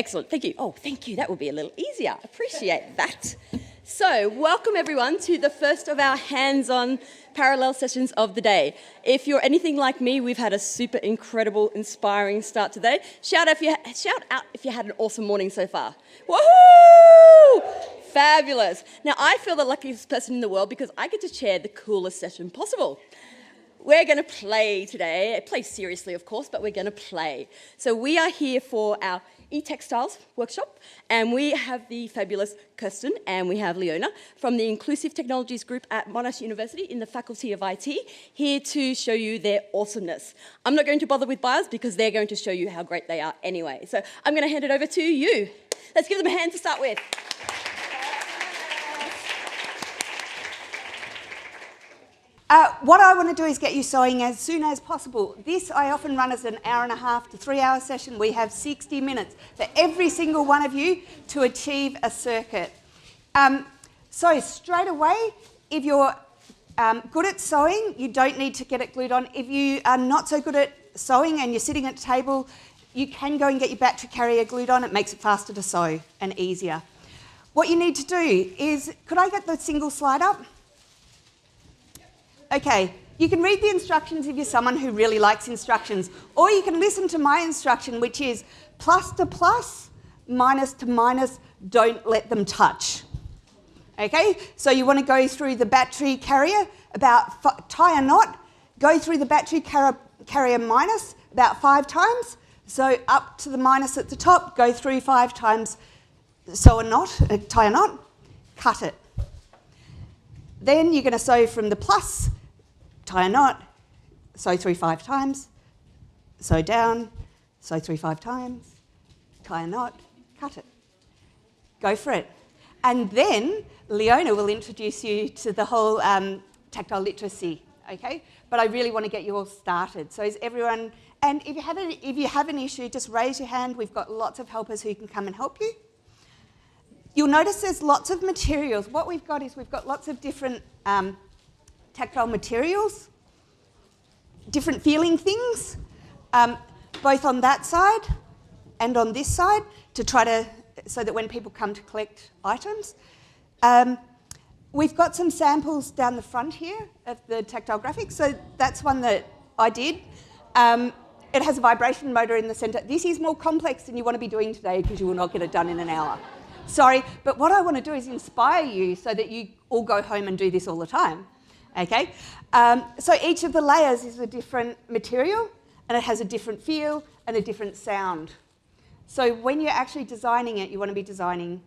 Excellent. Thank you. Oh, thank you. That will be a little easier. Appreciate that. So, welcome everyone to the first of our hands-on parallel sessions of the day. If you're anything like me, we've had a super incredible, inspiring start today. Shout out if you had an awesome morning so far. Woohoo! Fabulous. Now, I feel the luckiest person in the world because I get to chair the coolest session possible. We're going to play today. Play seriously, of course, but we're going to play. So we are here for our e-Textiles workshop, and we have the fabulous Kirsten and we have Leana from the Inclusive Technologies group at Monash University in the Faculty of IT, here to show you their awesomeness. I'm not going to bother with bios because they're going to show you how great they are anyway. So I'm going to hand it over to you. Let's give them a hand to start with. What I want to do is get you sewing as soon as possible. This I often run as an 1.5 to 3 hour session. We have 60 minutes for every single one of you to achieve a circuit. So straight away, if you're good at sewing, you don't need to get it glued on. If you are not so good at sewing and you're sitting at the table, you can go and get your battery carrier glued on. It makes it faster to sew and easier. What you need to do is, could I get the single slide up? Okay, you can read the instructions if you're someone who really likes instructions, or you can listen to my instruction, which is plus to plus, minus to minus, don't let them touch. Okay, so you want to go through the battery carrier, tie a knot, go through the battery carrier minus about 5 times, so up to the minus at the top, go through 5 times, sew a knot, tie a knot, cut it. Then you're going to sew from the plus, tie a knot, sew through 5 times, sew down, sew through 5 times, tie a knot, cut it. Go for it. And then Leana will introduce you to the whole tactile literacy, okay? But I really want to get you all started. So is everyone, and if you have an issue, just raise your hand. We've got lots of helpers who can come and help you. You'll notice there's lots of materials. What we've got is we've got lots of different tactile materials, different feeling things, both on that side and on this side, so that when people come to collect items. We've got some samples down the front here of the tactile graphics, so that's one that I did. It has a vibration motor in the centre. This is more complex than you want to be doing today because you will not get it done in an hour. Sorry, but what I want to do is inspire you so that you all go home and do this all the time. Okay, so each of the layers is a different material and it has a different feel and a different sound. So when you're actually designing it, you want to be designing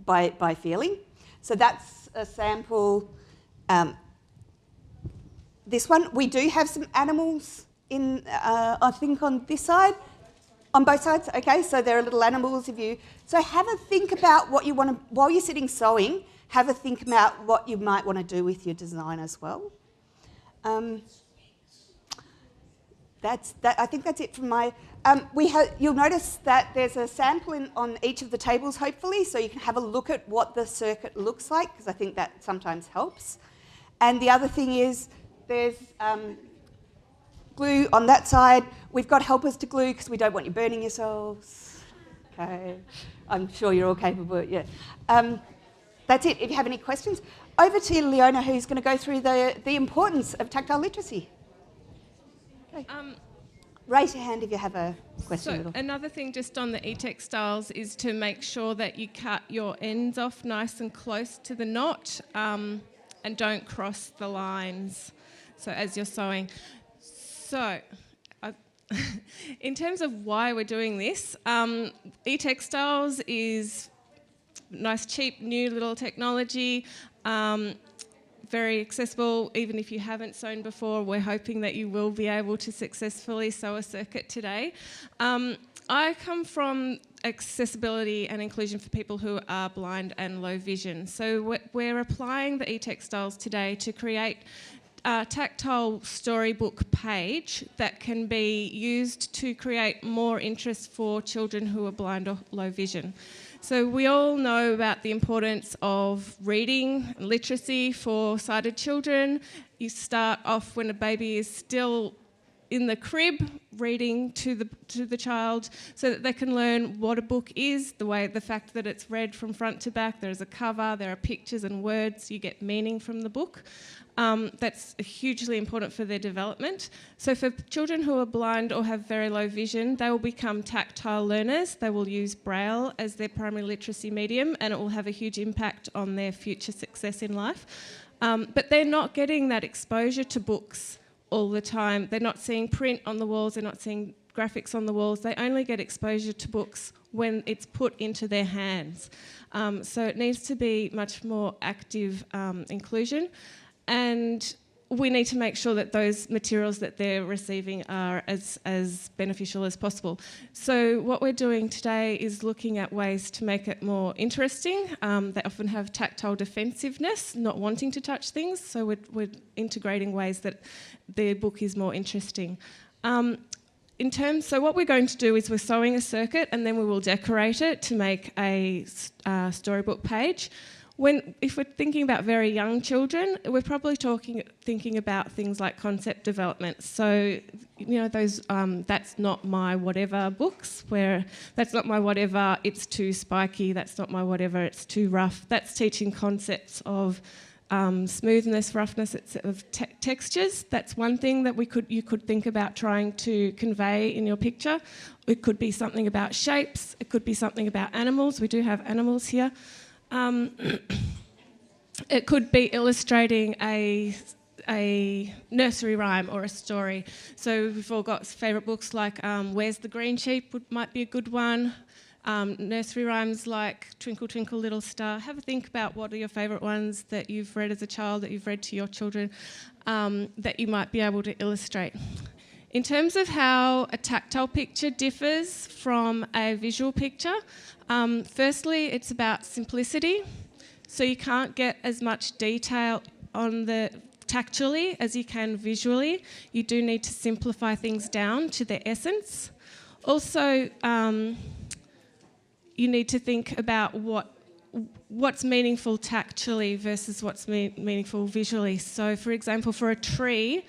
by feeling. So that's a sample. This one, we do have some animals in, I think on this side, on both sides. Okay, so there are little animals so have a think about what you want to, while you're sitting sewing, have a think about what you might want to do with your design as well. I think that's it from my... you'll notice that there's a sample on each of the tables, hopefully, so you can have a look at what the circuit looks like, because I think that sometimes helps. And the other thing is there's glue on that side. We've got helpers to glue because we don't want you burning yourselves. Okay, I'm sure you're all capable, yeah. That's it. If you have any questions, over to Leana, who's going to go through the importance of tactile literacy. Okay. Raise your hand if you have a question. So another thing just on the e-Textiles is to make sure that you cut your ends off nice and close to the knot and don't cross the lines so as you're sewing. So in terms of why we're doing this, e-Textiles is nice, cheap, new little technology, very accessible. Even if you haven't sewn before, we're hoping that you will be able to successfully sew a circuit today. I come from accessibility and inclusion for people who are blind and low vision. So we're applying the e-Textiles today to create a tactile storybook page that can be used to create more interest for children who are blind or low vision. So we all know about the importance of reading and literacy for sighted children. You start off when a baby is still in the crib reading to the child so that they can learn what a book is, the fact that it's read from front to back. There's a cover, there are pictures and words, you get meaning from the book. That's hugely important for their development. So for children who are blind or have very low vision, they will become tactile learners. They will use Braille as their primary literacy medium, and it will have a huge impact on their future success in life. But they're not getting that exposure to books all the time. They're not seeing print on the walls, they're not seeing graphics on the walls. They only get exposure to books when it's put into their hands. So it needs to be much more active inclusion. And we need to make sure that those materials that they're receiving are as beneficial as possible. So what we're doing today is looking at ways to make it more interesting. They often have tactile defensiveness, not wanting to touch things, so we're integrating ways that the book is more interesting. So what we're going to do is we're sewing a circuit and then we will decorate it to make a storybook page. If we're thinking about very young children, we're probably thinking about things like concept development. So, those that's not my whatever books, where that's not my whatever, it's too spiky, that's not my whatever, it's too rough. That's teaching concepts of smoothness, roughness, of textures. That's one thing that you could think about trying to convey in your picture. It could be something about shapes, it could be something about animals. We do have animals here. It could be illustrating a nursery rhyme or a story. So we've all got favourite books like Where's the Green Sheep might be a good one. Nursery rhymes like Twinkle Twinkle Little Star. Have a think about what are your favourite ones that you've read as a child, that you've read to your children, that you might be able to illustrate. In terms of how a tactile picture differs from a visual picture, firstly, it's about simplicity. So you can't get as much detail on the tactually as you can visually. You do need to simplify things down to their essence. Also, you need to think about what's meaningful tactually versus what's meaningful visually. So, for example, for a tree,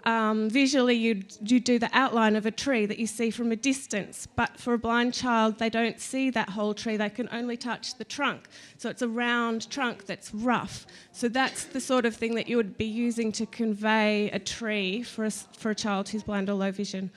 visually you do the outline of a tree that you see from a distance, but for a blind child they don't see that whole tree, they can only touch the trunk. So it's a round trunk that's rough. So that's the sort of thing that you would be using to convey a tree for a child who's blind or low vision.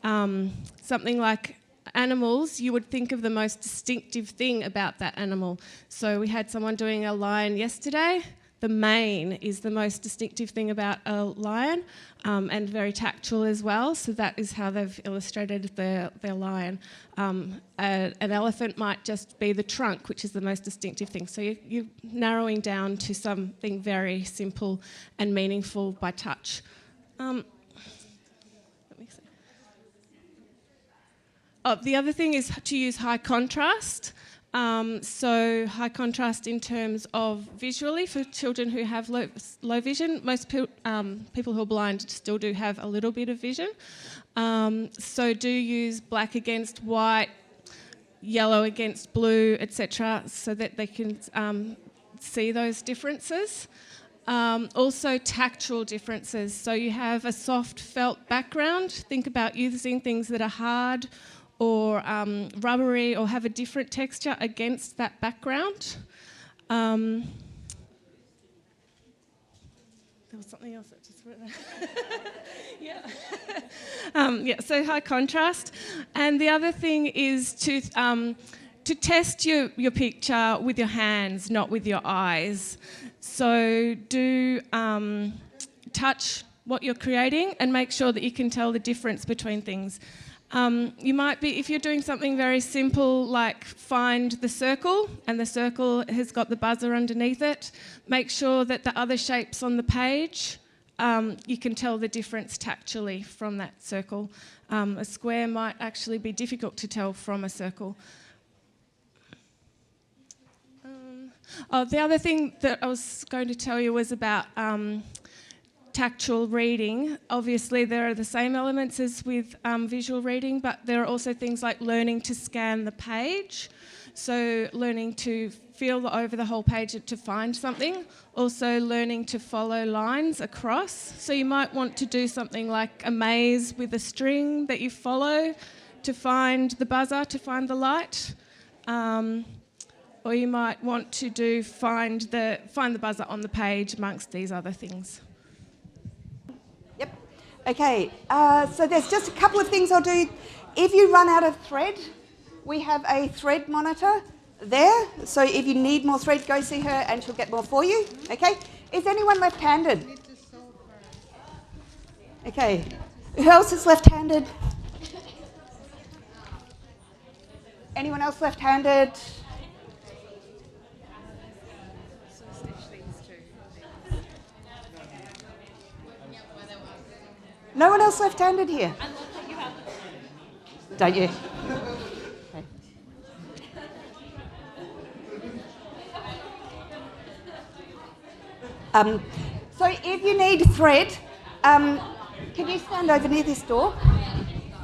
Something like animals, you would think of the most distinctive thing about that animal. So we had someone doing a lion yesterday. The mane is the most distinctive thing about a lion, and very tactile as well. So that is how they've illustrated their lion. An elephant might just be the trunk, which is the most distinctive thing. So you're narrowing down to something very simple and meaningful by touch. Let me see. The other thing is to use high contrast. So high contrast in terms of visually for children who have low vision. Most people who are blind still do have a little bit of vision. So do use black against white, yellow against blue, etc., so that they can see those differences. Also tactual differences. So you have a soft felt background. Think about using things that are hard or rubbery or have a different texture against that background. There was something else that just went there. So high contrast. And the other thing is to test your picture with your hands, not with your eyes. So do touch what you're creating and make sure that you can tell the difference between things. You might be, if you're doing something very simple like find the circle and the circle has got the buzzer underneath it, make sure that the other shapes on the page, you can tell the difference tactually from that circle. A square might actually be difficult to tell from a circle. The other thing that I was going to tell you was about tactual reading. Obviously, there are the same elements as with visual reading, but there are also things like learning to scan the page. So learning to feel over the whole page to find something. Also learning to follow lines across. So you might want to do something like a maze with a string that you follow to find the buzzer, to find the light. Or you might want to find the buzzer on the page amongst these other things. Yep. Okay, so there's just a couple of things I'll do. If you run out of thread, we have a thread monitor there. So if you need more thread, go see her and she'll get more for you. Okay. Is anyone left-handed? Okay. Who else is left-handed? Anyone else left-handed? No one else left-handed here? Don't you? Okay. So if you need thread, can you stand over near this door?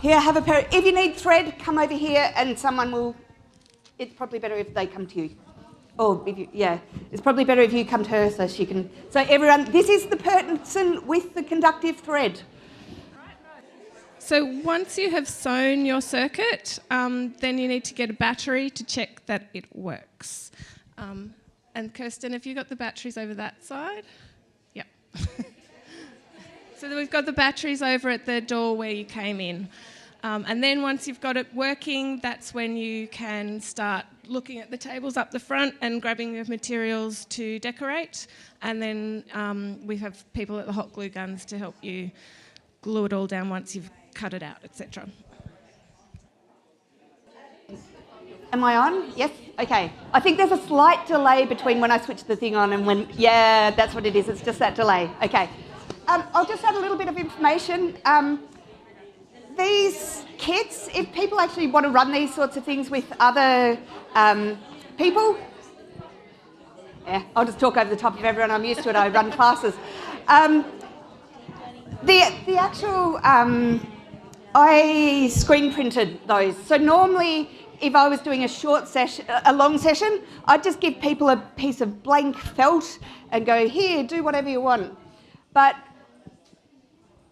Here, have a pair. If you need thread, come over here and someone will... It's probably better if they come to you. Or if you, it's probably better if you come to her so she can... So everyone, this is the person with the conductive thread. So once you have sewn your circuit, then you need to get a battery to check that it works. And Kirsten, have you got the batteries over that side? Yep. So we've got the batteries over at the door where you came in. And then once you've got it working, that's when you can start looking at the tables up the front and grabbing the materials to decorate. And then we have people at the hot glue guns to help you glue it all down once you've cut it out, etc. Am I on? Yes? Okay. I think there's a slight delay between when I switch the thing on and when... Yeah, that's what it is. It's just that delay. Okay. I'll just add a little bit of information. These kits, if people actually want to run these sorts of things with other people... Yeah, I'll just talk over the top of everyone. I'm used to it. I run classes. The actual... I screen printed those. So normally, if I was doing a long session, I'd just give people a piece of blank felt and go, here, do whatever you want. But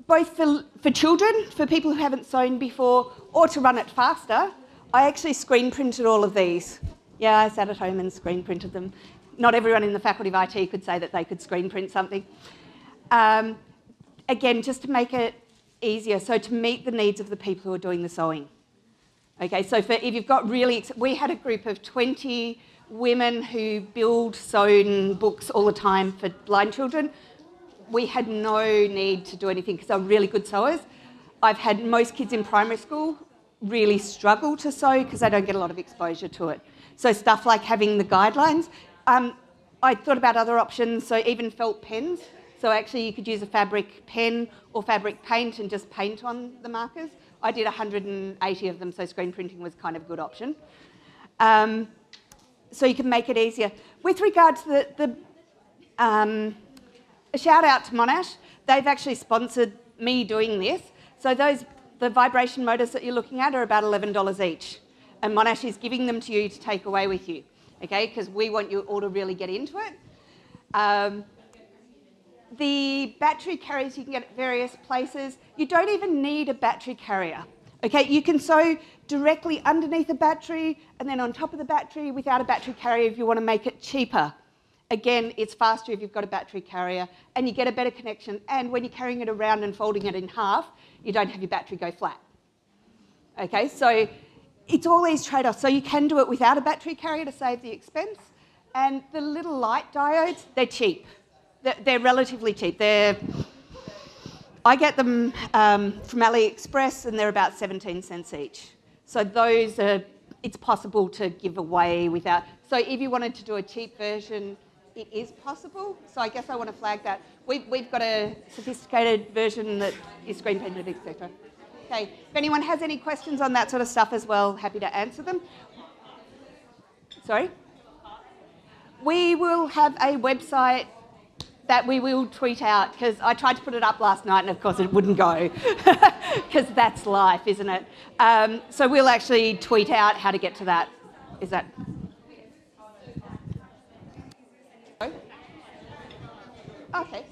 both for children, for people who haven't sewn before, or to run it faster, I actually screen printed all of these. Yeah, I sat at home and screen printed them. Not everyone in the Faculty of IT could say that they could screen print something. Again, just to make it easier, so to meet the needs of the people who are doing the sewing. Okay, so if you've got we had a group of 20 women who build sewn books all the time for blind children. We had no need to do anything because they're really good sewers. I've had most kids in primary school really struggle to sew because they don't get a lot of exposure to it. So stuff like having the guidelines. I thought about other options, so even felt pens. So actually you could use a fabric pen or fabric paint and just paint on the markers. I did 180 of them, so screen printing was kind of a good option. So you can make it easier. With regards to a shout out to Monash. They've actually sponsored me doing this. So the vibration motors that you're looking at are about $11 each. And Monash is giving them to you to take away with you, okay? Because we want you all to really get into it. The battery carriers you can get at various places. You don't even need a battery carrier. Okay, you can sew directly underneath a battery and then on top of the battery without a battery carrier if you want to make it cheaper. Again, it's faster if you've got a battery carrier and you get a better connection. And when you're carrying it around and folding it in half, you don't have your battery go flat. Okay, so it's all these trade-offs. So you can do it without a battery carrier to save the expense. And the little light diodes, they're cheap. They're relatively cheap. I get them from AliExpress and they're about 17 cents each. So those it's possible to give away without... So if you wanted to do a cheap version, it is possible. So I guess I want to flag that. We've got a sophisticated version that is screen printed, etc. Okay, if anyone has any questions on that sort of stuff as well, happy to answer them. Sorry? We will have a website that we will tweet out, because I tried to put it up last night and of course it wouldn't go, because that's life, isn't it? So we'll actually tweet out how to get to that. Is that... Okay.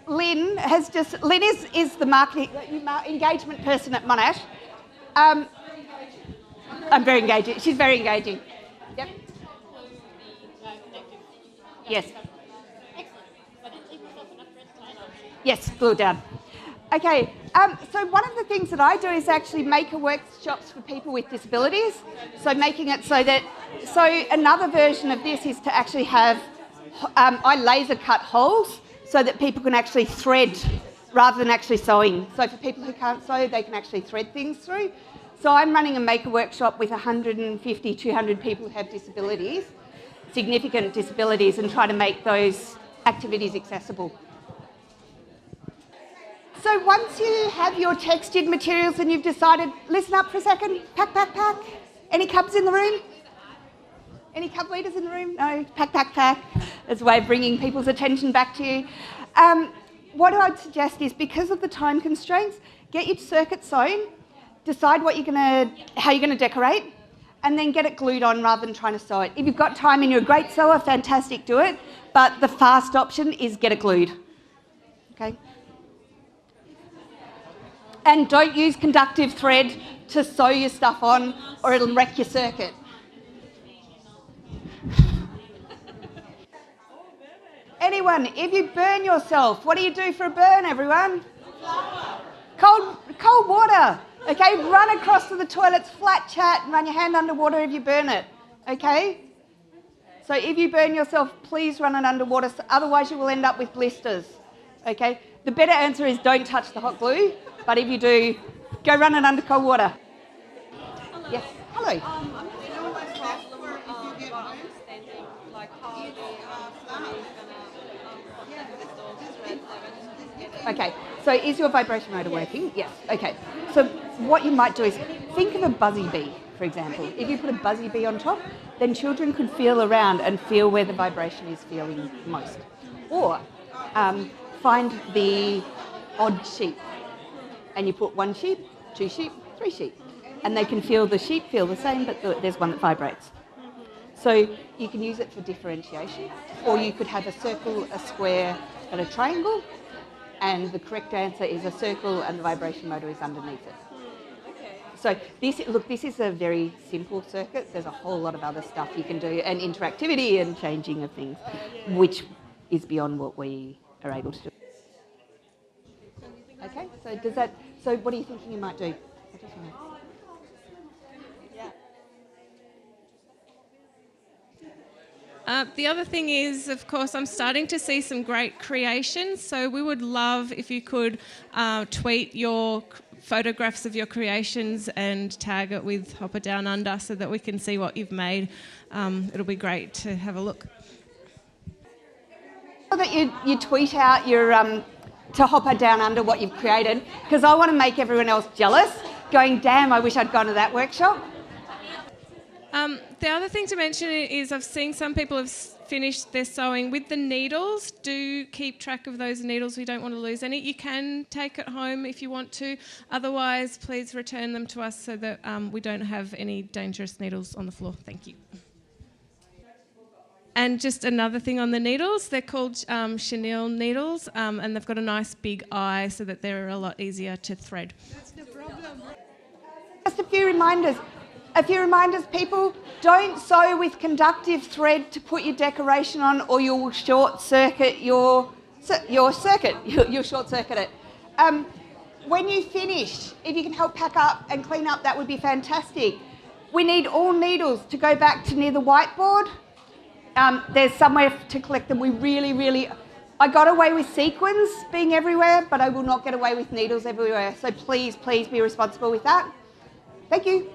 Lynn is the marketing engagement person at Monash. I'm very engaging. She's very engaging. Yep. Yes. Yes, glue it down. Okay, so one of the things that I do is actually maker workshops for people with disabilities. So making it so that, another version of this is to actually have, I laser cut holes so that people can actually thread rather than actually sewing. So for people who can't sew, they can actually thread things through. So I'm running a maker workshop with 150, 200 people who have disabilities, significant disabilities, and try to make those activities accessible. So once you have your textured materials and you've decided, listen up for a second, pack, pack, pack. Any cubs in the room? Any cub leaders in the room? No, pack, pack, pack. As a way of bringing people's attention back to you. What I'd suggest is, because of the time constraints, get your circuit sewn, decide how you're going to decorate, and then get it glued on rather than trying to sew it. If you've got time and you're a great sewer, fantastic, do it. But the fast option is get it glued. Okay? And don't use conductive thread to sew your stuff on, or it'll wreck your circuit. Anyone, if you burn yourself, what do you do for a burn, everyone? Cold water. Okay, run across to the toilets, flat chat, and run your hand underwater if you burn it. Okay? So if you burn yourself, please run it underwater, otherwise you will end up with blisters. Okay? The better answer is don't touch the hot glue, but if you do, go run it under cold water. Hello. Yes, hello. I'm having a problem understanding like how the Okay, so is your vibration motor working? Yes. Okay, so what you might do is think of a buzzy bee, for example. If you put a buzzy bee on top, then children could feel around and feel where the vibration is feeling most. Or find the odd sheep, and you put 1 sheep, 2 sheep, 3 sheep, and they can feel the sheep feel the same, but there's one that vibrates. So you can use it for differentiation, or you could have a circle, a square, and a triangle, and the correct answer is a circle and the vibration motor is underneath it. So this is a very simple circuit. There's a whole lot of other stuff you can do, and interactivity and changing of things, which is beyond what we are able to do. Okay, so what are you thinking you might do? The other thing is, of course, I'm starting to see some great creations, so we would love if you could tweet your photographs of your creations and tag it with Hopper Down Under so that we can see what you've made. It'll be great to have a look. That you tweet out your to Hopper Down Under what you've created, because I want to make everyone else jealous, going, damn, I wish I'd gone to that workshop. The other thing to mention is I've seen some people have finished their sewing with the needles. Do keep track of those needles. We don't want to lose any. You can take it home if you want to. Otherwise, please return them to us so that we don't have any dangerous needles on the floor. Thank you. And just another thing on the needles, they're called Chenille Needles, and they've got a nice big eye so that they're a lot easier to thread. That's the problem. Just a few reminders. People, don't sew with conductive thread to put your decoration on, or you'll short circuit your circuit. You'll short circuit it. When you finish, if you can help pack up and clean up, that would be fantastic. We need all needles to go back to near the whiteboard. There's somewhere to collect them. I got away with sequins being everywhere, but I will not get away with needles everywhere. So please be responsible with that. Thank you.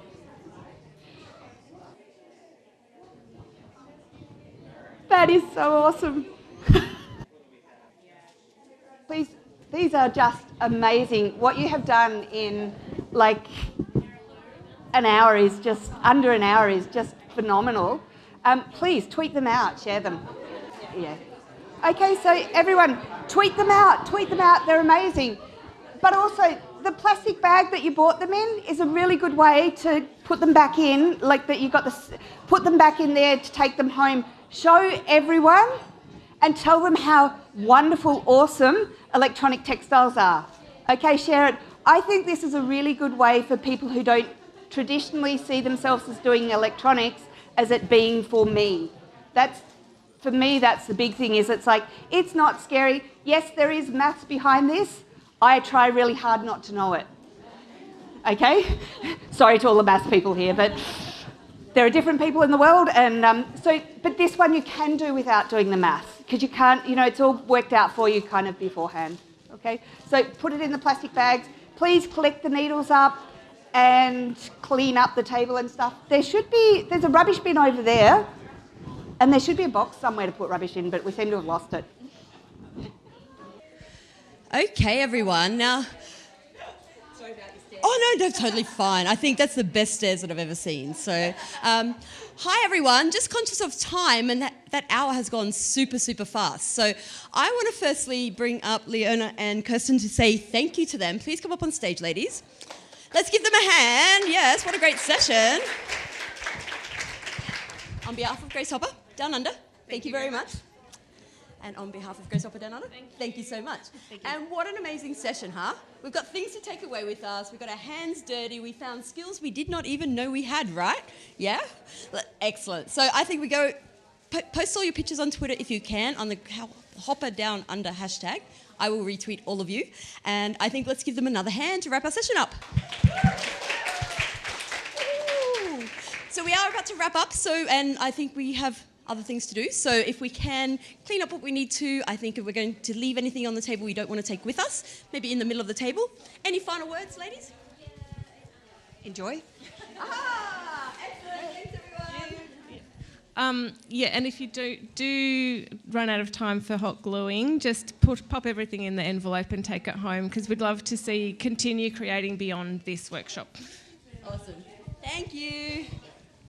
That is so awesome. These are just amazing. What you have done in like under an hour is just phenomenal. Please tweet them out, share them. Yeah. Okay, so everyone, tweet them out, they're amazing. But also, the plastic bag that you bought them in is a really good way to put them back in, like that you've got put them back in there to take them home. Show everyone and tell them how wonderful, awesome electronic textiles are. Okay, share it. I think this is a really good way for people who don't traditionally see themselves as doing electronics as it being for me. For me, that's the big thing, is it's like, it's not scary. Yes, there is maths behind this. I try really hard not to know it. Okay? Sorry to all the maths people here, but there are different people in the world, and but this one you can do without doing the maths, because you can't, it's all worked out for you kind of beforehand. Okay? So put it in the plastic bags. Please collect the needles up and clean up the table and stuff. There's a rubbish bin over there, and there should be a box somewhere to put rubbish in, but we seem to have lost it. Okay, everyone. Now, sorry about your stairs. Oh, no, totally fine. I think that's the best stairs that I've ever seen. So, hi, everyone. Just conscious of time, and that hour has gone super, super fast. So I want to firstly bring up Leana and Kirsten to say thank you to them. Please come up on stage, ladies. Let's give them a hand. Yes, what a great session. On behalf of Grace Hopper, Down Under, thank you very much. And on behalf of Grace Hopper Down Under, thank you so much. And what an amazing session, huh? We've got things to take away with us. We've got our hands dirty. We found skills we did not even know we had, right? Yeah? Excellent. So I think we go, post all your pictures on Twitter if you can, on the Hopper Down Under hashtag. I will retweet all of you. And I think let's give them another hand to wrap our session up. So we are about to wrap up, and I think we have other things to do. So if we can clean up what we need to, I think if we're going to leave anything on the table we don't want to take with us, maybe in the middle of the table. Any final words, ladies? Enjoy. Excellent. Thanks, everyone. And if you do run out of time for hot gluing, just pop everything in the envelope and take it home, because we'd love to continue creating beyond this workshop. Awesome. Thank you.